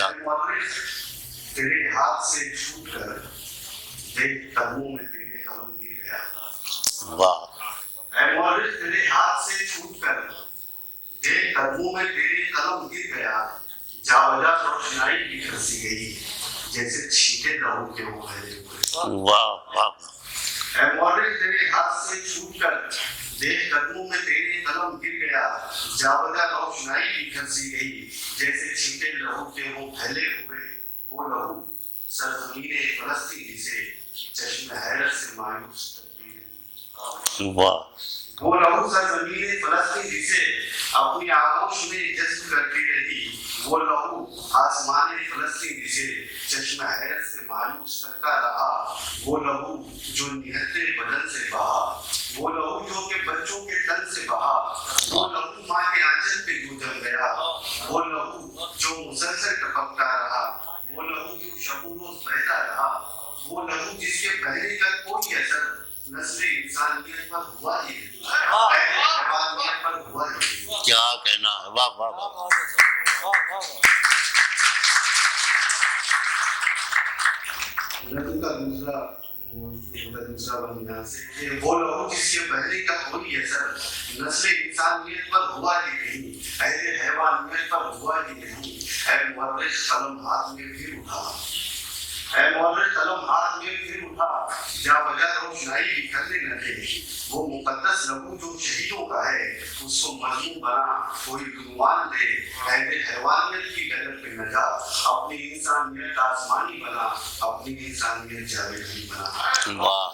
ارشاد. تیرے ہاتھ سے چھوٹ کر دیکھ قدموں میں تیرے قلم گر گیا. واہ. اے مورخ تیرے ہاتھ سے چھوٹ کر دیکھ قدموں میں تیرے قلم گر گیا. جا وجہ روشنائی بھی کھنسی گئی جیسے چھینٹے لہو کے وہ پھیلے ہوئے. واہ واہ. اے مورخ تیرے ہاتھ سے چھوٹ کر دیکھ قدموں میں تیرے قلم گر گیا. جا وجہ روشنائی بھی کھنسی گئی جیسے چھینٹے لہو کے وہ پھیلے ہوئے. وہ لہو سرزمین فلسطین جسے چشم حیرت سے مایوس کرتی رہی. واہ. وہ لہو سرزمین فلسطین جسے اپنی آغوش میں جذب کرتی رہی. وہ لہو آسمان فلسطین جسے چشم حیرت سے مایوس کرتا رہا. وہ لہو جو نہتے بدن سے بہا. وہ لہو جو کہ بچوں کے تن سے بہا. وہ لہو ماں کے آنچل پہ یوں جم گیا. وہ لہو جو مسلسل ٹپکتا رہا. وہ لہو جو شب و روز بہتا رہا. وہ لہو جس کے بہنے کا کوئی اثر نسل انسانیت پر ہوا ہی نہیں. حیوانیت پر ہوا ہی نہیں. کیا کہنا ہے. واہ واہ واہ. نظم کا دوسرا بندیان سے کہ وہ لہو جس کے بہنے کا کوئی اثر نسل انسانیت پر ہوا ہی نہیں. اہل حیوانیت پر ہوا ہی نہیں. اے مورخ قلم ہاتھ میں پھر اٹھا. اے مورخ قلم ہاتھ میں پھر اٹھا. جا وجہ روشنائی بکھرنے لگے. وہ مقدس لہو جو شہیدوں کا ہے اس کو مظلوم بنا کوئی عنوان دے. اہل حیوانیت کی ڈگر پہ نہ جا. اپنی انسانیت آسمانی بنا. اپنی انسانیت جاویدانی بنا. واہ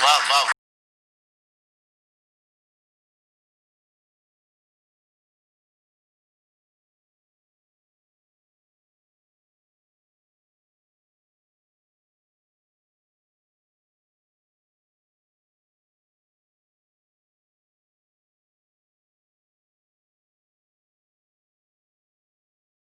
واہ واہ.